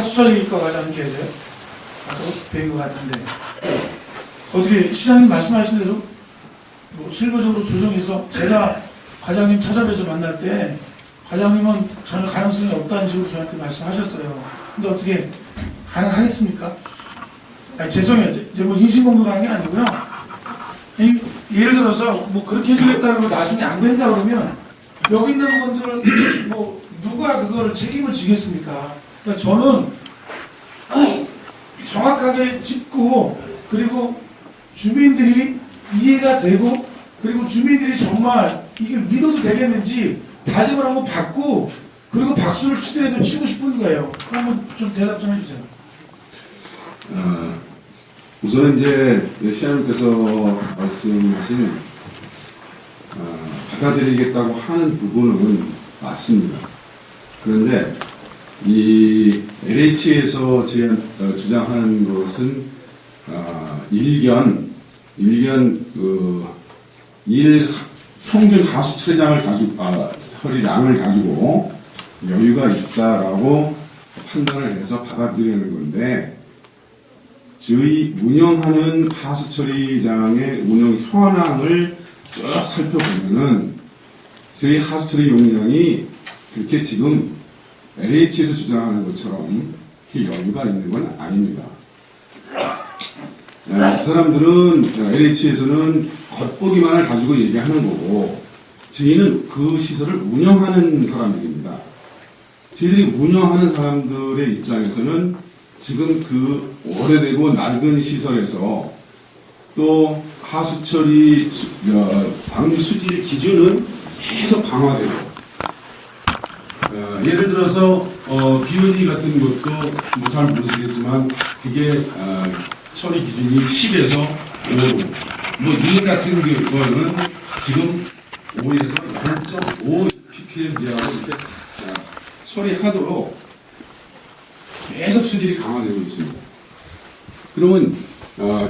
하수처리과 과장님 계세요? 아까 뵌것 같은데 어떻게 시장님 말씀하신 대로 뭐 실무적으로 조정해서 제가 과장님 찾아뵈서 만날 때 과장님은 전혀 가능성이 없다는 식으로 저한테 말씀하셨어요. 근데 어떻게 가능하겠습니까? 아니, 죄송해요. 이제 뭐 인신공격하는 게 아니고요. 예를 들어서 뭐 그렇게 해주겠다고 나중에 안 된다 그러면 여기 있는 분들은 뭐 누가 그거를 책임을 지겠습니까? 그러니까 저는 정확하게 짚고 그리고 주민들이 이해가 되고 그리고 주민들이 정말 이게 믿어도 되겠는지 다짐을 한번 받고 그리고 박수를 치더라도 치고 싶은 거예요. 한번 좀 대답 좀 해주세요. 우선 이제 시장님께서 말씀하신 받아들이겠다고 하는 부분은 맞습니다. 그런데 이 LH에서 주장하는 것은 일견 평균 하수 처리량을 가지고 여유가 있다라고 판단을 해서 받아들이는 건데, 저희 운영하는 하수처리장의 운영 현황을 쭉 살펴보면은 저희 하수처리 용량이 그렇게 지금 LH에서 주장하는 것처럼 여유가 있는 건 아닙니다. 그 사람들은 LH에서는 겉보기만을 가지고 얘기하는 거고, 저희는 그 시설을 운영하는 사람들입니다. 저희들이 운영하는 사람들의 입장에서는 지금 그 오래되고 낡은 시설에서 또 하수처리 방류 수질 기준은 계속 강화되고, 예를 들어서 BOD 같은 것도 뭐 잘 모르시겠지만 그게 처리 기준이 10에서 5, 뭐 이 같은 거는 지금 5에서 0.5 ppm 지하로 이렇게 처리하도록 계속 수질이 강화되고 있습니다. 그러면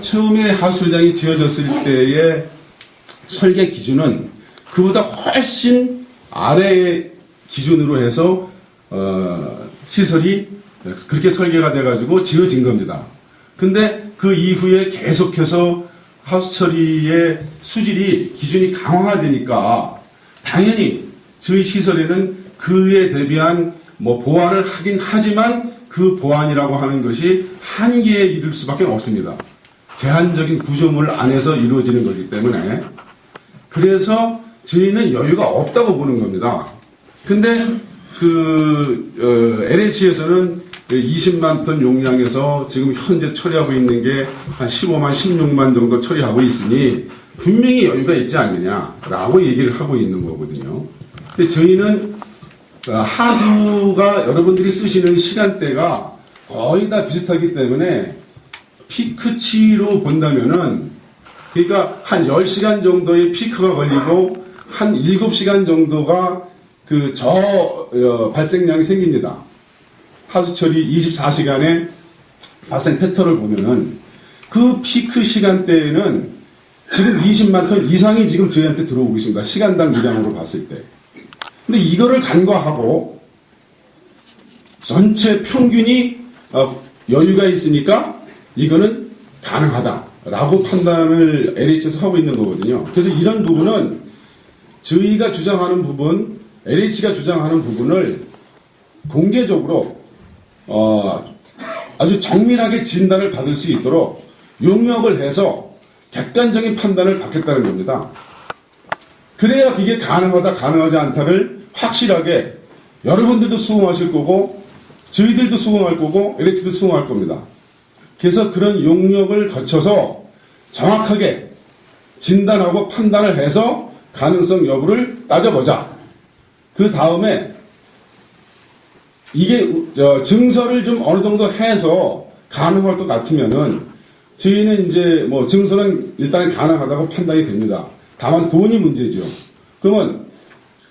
처음에 하수처리장이 지어졌을 때의 설계 기준은 그보다 훨씬 아래의 기준으로 해서 시설이 그렇게 설계가 돼가지고 지어진 겁니다. 근데 그 이후에 계속해서 하수처리의 수질이 기준이 강화되니까 당연히 저희 시설에는 그에 대비한 뭐 보완을 하긴 하지만 그 보완이라고 하는 것이 한계에 이를 수밖에 없습니다. 제한적인 구조물 안에서 이루어지는 거기 때문에. 그래서 저희는 여유가 없다고 보는 겁니다. 근데 LH에서는 20만 톤 용량에서 지금 현재 처리하고 있는 게 한 15만, 16만 정도 처리하고 있으니 분명히 여유가 있지 않느냐라고 얘기를 하고 있는 거거든요. 근데 저희는 하수가 여러분들이 쓰시는 시간대가 거의 다 비슷하기 때문에 피크치로 본다면은, 그러니까 한 10시간 정도의 피크가 걸리고 한 7시간 정도가 발생량이 생깁니다. 하수처리 24시간의 발생 패턴을 보면은 그 피크 시간대에는 지금 20만 톤 이상이 지금 저희한테 들어오고 있습니다. 시간당 물량으로 봤을 때. 근데 이거를 간과하고 전체 평균이 여유가 있으니까 이거는 가능하다라고 판단을 LH에서 하고 있는 거거든요. 그래서 이런 부분은 저희가 주장하는 부분, LH가 주장하는 부분을 공개적으로 아주 정밀하게 진단을 받을 수 있도록 용역을 해서 객관적인 판단을 받겠다는 겁니다. 그래야 이게 가능하다, 가능하지 않다를 확실하게 여러분들도 수긍하실 거고 저희들도 수긍할 거고 LH도 수긍할 겁니다. 그래서 그런 용역을 거쳐서 정확하게 진단하고 판단을 해서 가능성 여부를 따져보자. 그 다음에 이게 증설을 좀 어느 정도 해서 가능할 것 같으면은 저희는 이제 뭐 증설은 일단 가능하다고 판단이 됩니다. 다만 돈이 문제죠. 그러면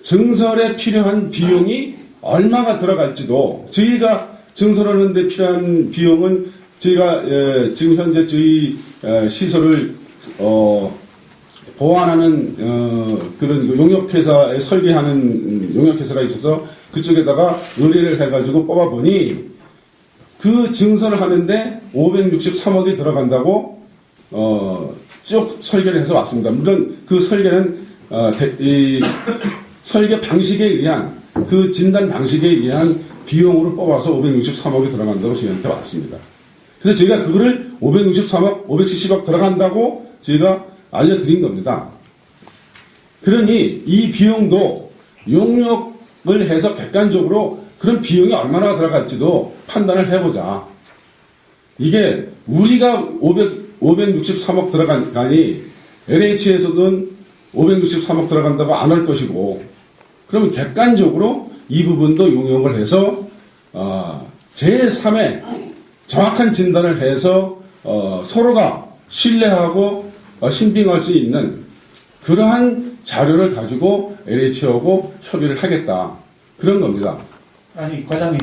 증설에 필요한 비용이 얼마가 들어갈지도, 저희가 증설하는 데 필요한 비용은 저희가 지금 현재 저희 시설을 보완하는 그런 용역회사에 설계하는 용역회사가 있어서 그쪽에다가 의뢰를 해가지고 뽑아보니 그 증선을 하는데 563억이 들어간다고 쭉 설계를 해서 왔습니다. 물론 그 설계는 이 설계 방식에 의한 그 진단 방식에 의한 비용으로 뽑아서 563억이 들어간다고 저희한테 왔습니다. 그래서 저희가 그거를 563억, 570억 들어간다고 저희가 알려드린 겁니다. 그러니 이 비용도 용역을 해서 객관적으로 그런 비용이 얼마나 들어갈지도 판단을 해보자. 이게 우리가 563억 들어가니 LH에서는 563억 들어간다고 안 할 것이고, 그러면 객관적으로 이 부분도 용역을 해서 제3의 정확한 진단을 해서 서로가 신뢰하고 신빙할 수 있는 그러한 자료를 가지고 LH하고 협의를 하겠다. 그런 겁니다. 아니, 과장님.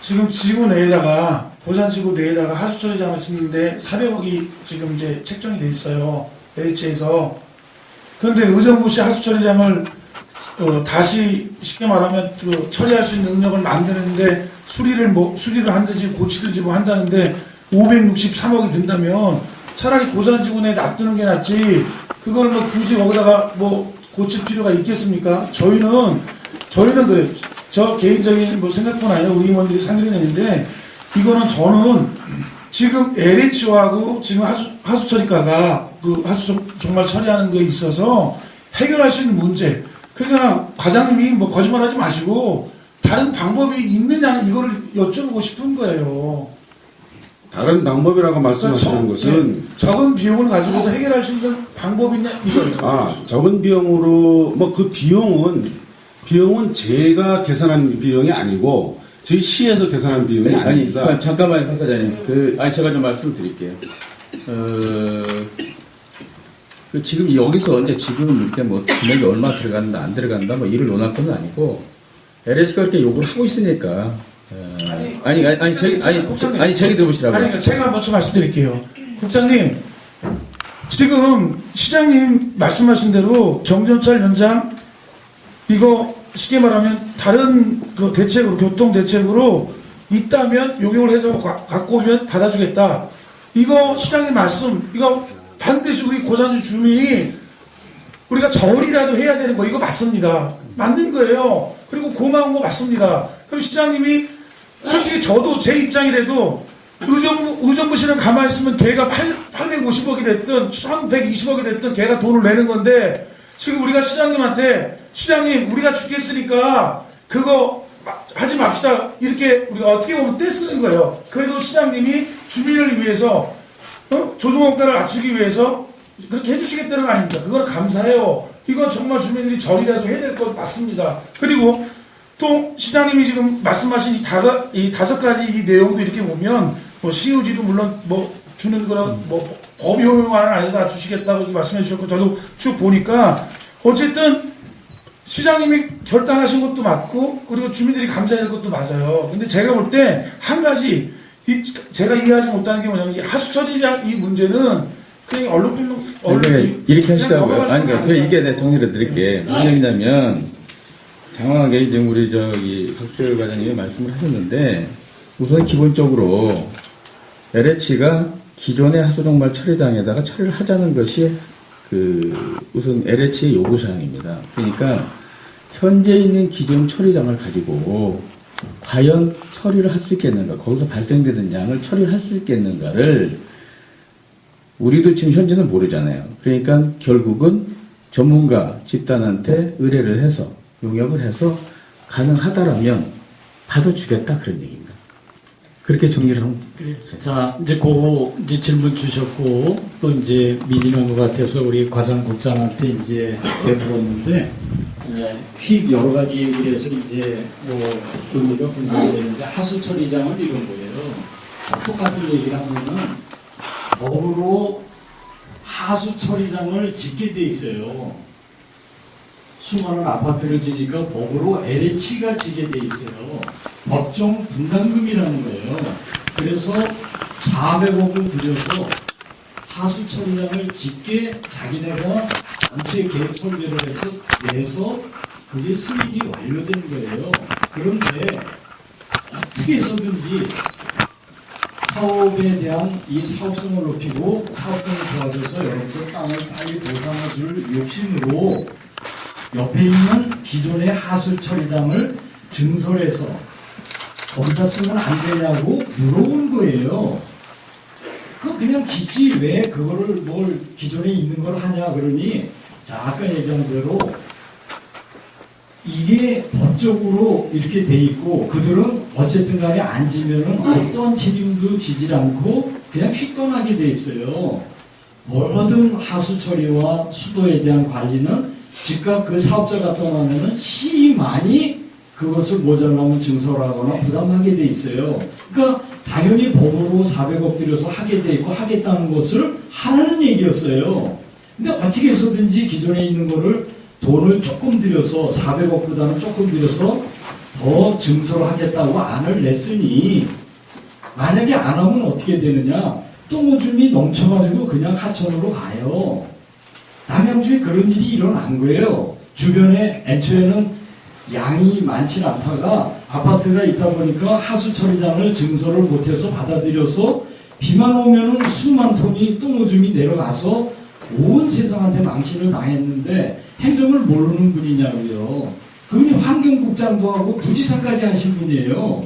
지금 지구 내에다가, 보산지구 내에다가 하수처리장을 짓는데 400억이 지금 이제 책정이 돼 있어요. LH에서. 그런데 의정부시 하수처리장을 다시 쉽게 말하면 그 처리할 수 있는 능력을 만드는데 수리를 한다든지 고치든지 뭐 한다는데 563억이 든다면 차라리 고산지구 내에 놔두는 게 낫지. 그걸 뭐 굳이 거기다가 뭐 고칠 필요가 있겠습니까? 저희는 그래요. 저 개인적인 뭐 생각뿐 아니라 우리 의원들이 상의를 했는데, 이거는 저는 지금 LH하고 지금 하수처리과가 그 하수 정말 처리하는 거에 있어서 해결할 수 있는 문제. 그러니까 과장님이 뭐 거짓말하지 마시고 다른 방법이 있느냐는 이거를 여쭤보고 싶은 거예요. 다른 방법이라고 말씀하시는 것은 적은 비용을 가지고도 해결할 수 있는 방법이 있냐 이거예요. 적은 비용으로 뭐 그 비용은 제가 계산한 비용이 아니고 저희 시에서 계산한 비용이 아닙니다. 잠깐만요, 박 과장님. 제가 좀 말씀드릴게요. 지금 여기서 이제 지금 이렇게 뭐 금액이 얼마 들어간다, 안 들어간다, 뭐 이를 논할 건 아니고, LH가 이렇게 요구를 하고 있으니까. 제기 들어보시라고요. 그러니까 제가 먼저 말씀드릴게요. 국장님, 지금 시장님 말씀하신 대로 경전철 연장, 이거 쉽게 말하면 다른 그 대책으로, 교통 대책으로 있다면 용역을 해서 갖고 오면 받아주겠다. 이거 시장님 말씀, 이거 반드시 우리 고산주 주민이 우리가 절이라도 해야 되는 거, 이거 맞습니다. 맞는 거예요. 그리고 고마운 거 맞습니다. 그럼 시장님이, 솔직히 저도 제 입장이라도 의정부시는 가만히 있으면 걔가 850억이 됐든 1120억이 됐든 걔가 돈을 내는 건데, 지금 우리가 시장님한테 시장님 우리가 죽겠으니까 그거 하지 맙시다, 이렇게 우리가 어떻게 보면 떼쓰는 거예요. 그래도 시장님이 주민을 위해서 조종원가를 낮추기 위해서 그렇게 해주시겠다는 거 아닙니까? 그건 감사해요. 이건 정말 주민들이 절이라도 해야 될 것 맞습니다. 그리고 또 시장님이 지금 말씀하신 이 5가지 이 내용도 이렇게 보면 뭐 COG도 물론 뭐 주는 그런 뭐 법이 허용하는 안에서 다 주시겠다고 이렇게 말씀해 주셨고, 저도 쭉 보니까 어쨌든 시장님이 결단하신 것도 맞고 그리고 주민들이 감사해야 될 것도 맞아요. 근데 제가 볼 때 한 가지 제가 이해하지 못하는 게 뭐냐면, 이 하수처리량 이 문제는 그냥 언론이 이렇게 하시라고요. 그러니까 이게 내가 정리를 드릴게. 무슨 얘기냐면, 장황하게 지금 우리 박수열 과장님이 말씀을 하셨는데, 우선 기본적으로 LH가 기존의 하수종말 처리장에다가 처리를 하자는 것이 우선 LH의 요구사항입니다. 그러니까 현재 있는 기존 처리장을 가지고 과연 처리를 할 수 있겠는가, 거기서 발생되는 양을 처리할 수 있겠는가를 우리도 지금 현재는 모르잖아요. 그러니까 결국은 전문가 집단한테 의뢰를 해서 용역을 해서 가능하다라면 받아주겠다, 그런 얘기입니다. 그렇게 정리를 하면. 자, 이제 이제 질문 주셨고, 또 이제 미진한 것 같아서 우리 과장국장한테 이제 되물었는데, 휙 여러 가지 얘기를 해서 이제 뭐 의미가 분산되는데, 하수처리장은 이런 거예요. 똑같은 얘기를 하면은 법으로 하수처리장을 짓게 돼 있어요. 수많은 아파트를 지니까 법으로 LH가 지게 돼 있어요. 법정 분담금이라는 거예요. 그래서 400억을 들여서 하수처리장을 짓게 자기네가 전체 계획 설계를 해서 내서 그게 수익이 완료된 거예요. 그런데 어떻게 해서든지 사업에 대한 이 사업성을 높이고 사업성이 좋아져서 여러분들 땅을 빨리 보상해줄 욕심으로 옆에 있는 기존의 하수 처리장을 증설해서 거기다 쓰면 안 되냐고 물어본 거예요. 그냥 짓지 왜 그거를 뭘 기존에 있는 걸 하냐 그러니 자 아까 얘기한 대로 이게 법적으로 이렇게 돼 있고 그들은 어쨌든 간에 안 지면은 어떤 책임도 지질 않고 그냥 휙 떠나게 돼 있어요. 모든 하수 처리와 수도에 대한 관리는 즉각 그 사업자가 떠나면은 시만이 그것을 모자라면 증설하거나 부담하게 돼 있어요. 그러니까 당연히 법으로 400억 들여서 하게 돼 있고 하겠다는 것을 하라는 얘기였어요. 근데 어떻게 해서든지 기존에 있는 거를 돈을 조금 들여서 400억보다는 조금 들여서 더 증설하겠다고 안을 냈으니 만약에 안 하면 어떻게 되느냐? 똥오줌이 넘쳐가지고 그냥 하천으로 가요. 남양주에 그런 일이 일어난 거예요. 주변에 애초에는 양이 많지 않다가 아파트가 있다 보니까 하수 처리장을 증설을 못해서 받아들여서 비만 오면은 수만 톤이 똥오줌이 내려가서 온 세상한테 망신을 당했는데 행정을 모르는 분이냐고요. 그분이 환경국장도 하고 부지사까지 하신 분이에요.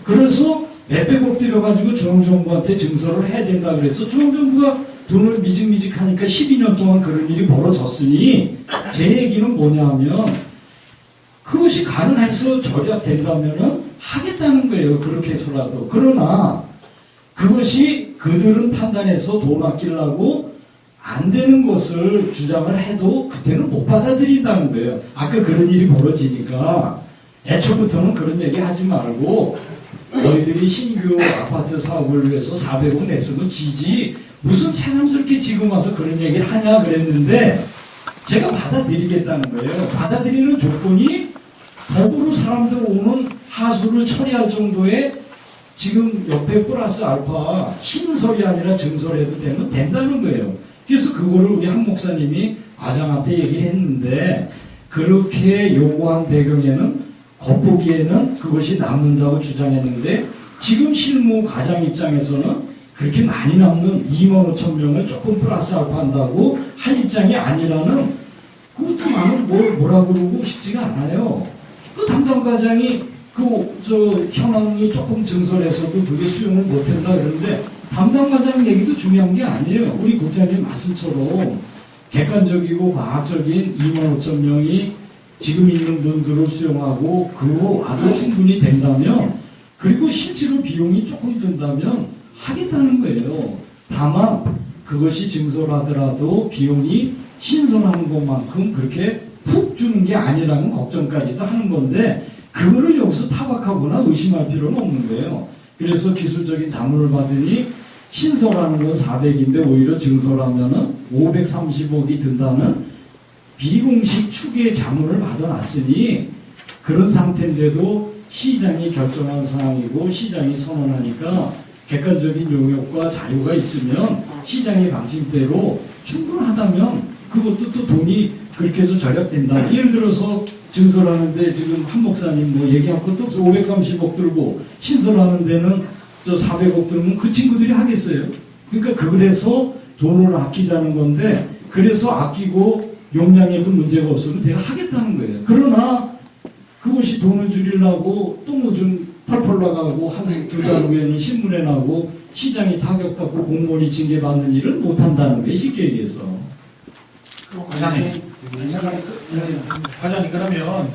그래서 몇백억 들여가지고 중앙정부한테 증설을 해야 된다 그래서 중앙정부가 돈을 미직미직하니까 12년 동안 그런 일이 벌어졌으니 제 얘기는 뭐냐면 그것이 가능해서 절약된다면은 하겠다는 거예요. 그렇게 해서라도. 그러나 그것이 그들은 판단해서 돈 아끼려고 안 되는 것을 주장을 해도 그때는 못 받아들인다는 거예요. 아까 그런 일이 벌어지니까 애초부터는 그런 얘기 하지 말고 너희들이 신규 아파트 사업을 위해서 400억 냈으면 지지 무슨 새삼스럽게 지금 와서 그런 얘기를 하냐 그랬는데 제가 받아들이겠다는 거예요. 받아들이는 조건이 법으로 사람들 오는 하수를 처리할 정도의 지금 옆에 플러스 알파 신설이 아니라 증설해도 되면 된다는 거예요. 그래서 그거를 우리 한 목사님이 과장한테 얘기를 했는데 그렇게 요구한 배경에는 겉보기에는 그것이 남는다고 주장했는데 지금 실무 과장 입장에서는 그렇게 많이 남는 2만 5천 명을 조금 플러스 알파 한다고 할 입장이 아니라는 그것도 나는 뭐라 그러고 싶지가 않아요. 그 담당 과장이 현황이 조금 증설해서도 그게 수용을 못한다 그러는데 담당 과장 얘기도 중요한 게 아니에요. 우리 국장님 말씀처럼 객관적이고 과학적인 2만 5천 명이 지금 있는 분들을 수용하고 그거 아주 충분히 된다면 그리고 실제로 비용이 조금 든다면 하겠다는 거예요. 다만 그것이 증설하더라도 비용이 신선한 것만큼 그렇게 푹 주는 게 아니라는 걱정까지도 하는 건데 그거를 여기서 타박하거나 의심할 필요는 없는 거예요. 그래서 기술적인 자문을 받으니 신설하는 건 400인데 오히려 증설하면은 530억이 든다는 비공식 추계 자문을 받아놨으니 그런 상태인데도 시장이 결정한 상황이고 시장이 선언하니까 객관적인 용역과 자료가 있으면 시장의 방침대로 충분하다면 그것도 또 돈이 그렇게 해서 절약된다. 예를 들어서 증설하는데 지금 한 목사님 뭐 얘기할 것도 없어. 530억 들고 신설하는 데는 저 400억 들면 그 친구들이 하겠어요. 그러니까 그래서 돈을 아끼자는 건데 그래서 아끼고 용량에도 문제가 없으면 제가 하겠다는 거예요. 그러나 그것이 돈을 줄이려고 또 뭐 좀 펄펄 나가고 한 두 달 후에는 신문에 나고 시장이 타격받고 공무원이 징계받는 일은 못한다는 거예요. 쉽게 얘기해서. 과장님, 과장님 그러면